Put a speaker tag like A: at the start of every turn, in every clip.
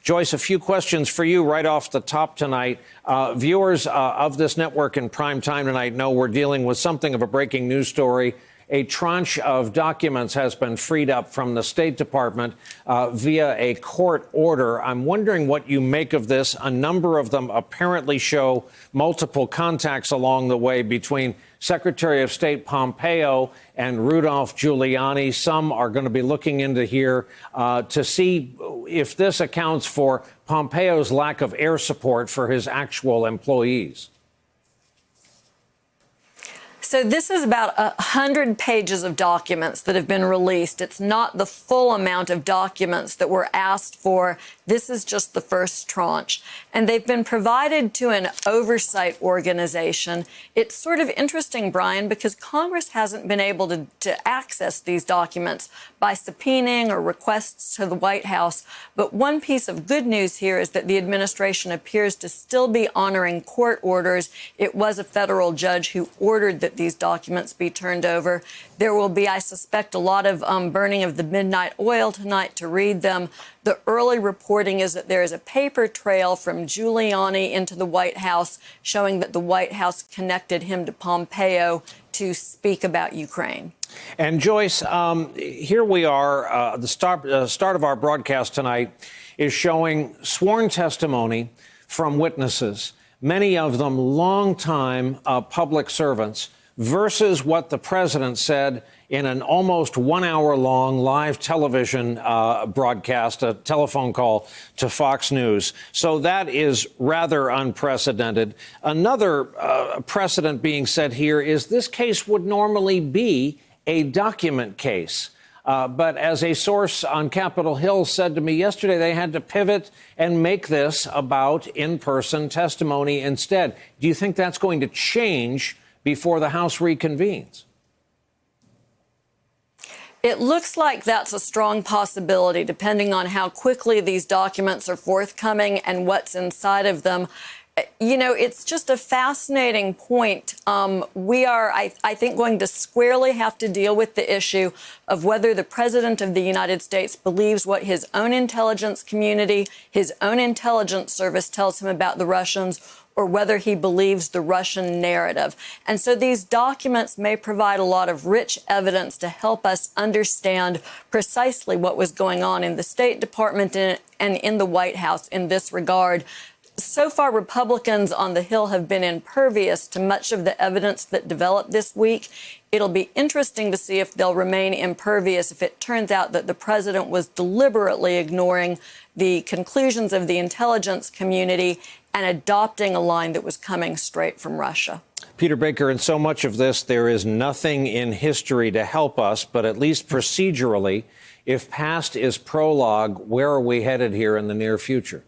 A: Joyce, a few questions for you right off the top tonight. Viewers of this network in prime time tonight know we're dealing with something of a breaking news story. A tranche of documents has been freed up from the State Department via a court order. I'm wondering what you make of this. A number of them apparently show multiple contacts along the way between Secretary of State Pompeo and Rudolph Giuliani. Some are going to be looking into here to see if this accounts for Pompeo's lack of air support for his actual employees.
B: So this is about 100 pages of documents that have been released. It's not the full amount of documents that were asked for. This is just the first tranche. And they've been provided to an oversight organization. It's sort of interesting, Brian, because Congress hasn't been able to access these documents by subpoenaing or requests to the White House. But one piece of good news here is that the administration appears to still be honoring court orders. It was a federal judge who ordered that these documents be turned over. There will be, I suspect, a lot of burning of the midnight oil tonight to read them. The early reporting is that there is a paper trail from Giuliani into the White House showing that the White House connected him to Pompeo to speak about Ukraine.
A: And Joyce, here we are. The start of our broadcast tonight is showing sworn testimony from witnesses, many of them longtime public servants, versus what the president said in an almost 1 hour long live television broadcast, a telephone call to Fox News. So that is rather unprecedented. Another precedent being set here is this case would normally be a document case. But as a source on Capitol Hill said to me yesterday, they had to pivot and make this about in-person testimony instead. Do you think that's going to change before the House reconvenes?
B: It looks like that's a strong possibility, depending on how quickly these documents are forthcoming and what's inside of them. You know, it's just a fascinating point. We are, I think, going to squarely have to deal with the issue of whether the president of the United States believes what his own intelligence community, his own intelligence service tells him about the Russians, or whether he believes the Russian narrative. And so these documents may provide a lot of rich evidence to help us understand precisely what was going on in the State Department and in the White House in this regard. So far, Republicans on the Hill have been impervious to much of the evidence that developed this week. It'll be interesting to see if they'll remain impervious if it turns out that the president was deliberately ignoring the conclusions of the intelligence community and adopting a line that was coming straight from Russia.
A: Peter Baker, in so much of this, there is nothing in history to help us, but at least procedurally, if past is prologue, where are we headed here in the near future?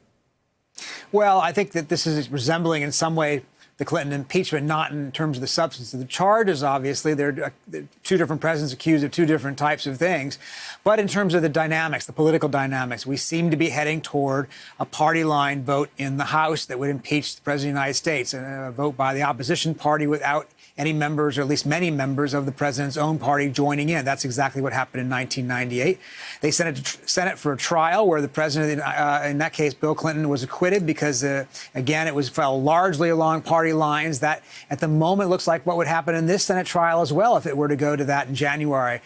C: Well, I think that this is resembling in some way the Clinton impeachment, not in terms of the substance of the charges, obviously. They're two different presidents accused of two different types of things. But in terms of the dynamics, the political dynamics, we seem to be heading toward a party line vote in the House that would impeach the president of the United States, and a vote by the opposition party without any members, or at least many members of the president's own party joining in. That's exactly what happened in 1998. They sent it to Senate for a trial where the president, in that case, Bill Clinton, was acquitted because, again, it fell largely along party lines. That, at the moment, looks like what would happen in this Senate trial as well if it were to go to that in January.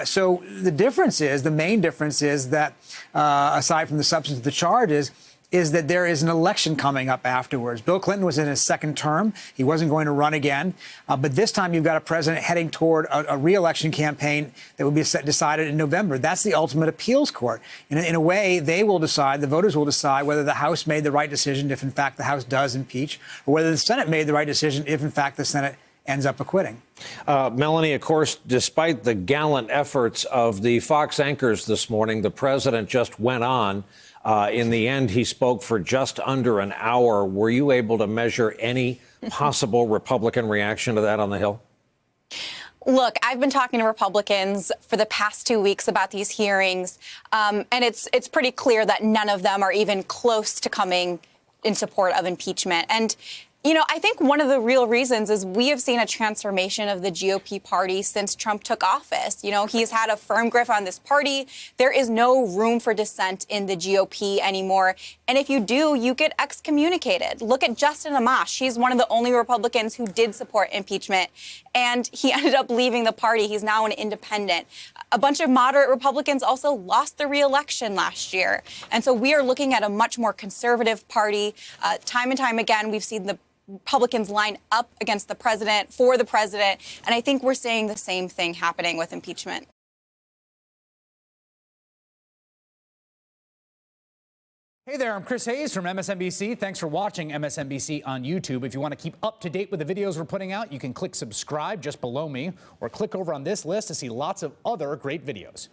C: So the difference is, the main difference is that, aside from the substance of the charges, is that there is an election coming up afterwards. Bill Clinton was in his second term. He wasn't going to run again. But this time you've got a president heading toward a re-election campaign that will be decided in November. That's the ultimate appeals court. In a way, they will decide, the voters will decide whether the House made the right decision if, in fact, the House does impeach, or whether the Senate made the right decision if, in fact, the Senate ends up acquitting.
A: Melanie, of course, despite the gallant efforts of the Fox anchors this morning, the president just went on. In the end, he spoke for just under an hour. Were you able to measure any possible Republican reaction to that on the Hill?
D: Look, I've been talking to Republicans for the past 2 weeks about these hearings, and it's pretty clear that none of them are even close to coming in support of impeachment. And You know, I think one of the real reasons is we have seen a transformation of the GOP party since Trump took office. You know, he's had a firm grip on this party. There is no room for dissent in the GOP anymore. And if you do, you get excommunicated. Look at Justin Amash. He's one of the only Republicans who did support impeachment. And he ended up leaving the party. He's now an independent. A bunch of moderate Republicans also lost the re-election last year. And so we are looking at a much more conservative party. Time and time again, we've seen the Republicans line up against the president, for the president, and I think we're seeing the same thing happening with impeachment.
E: Hey there, I'm Chris Hayes from MSNBC. Thanks for watching MSNBC on YouTube. If you want to keep up to date with the videos we're putting out, you can click subscribe just below me or click over on this list to see lots of other great videos.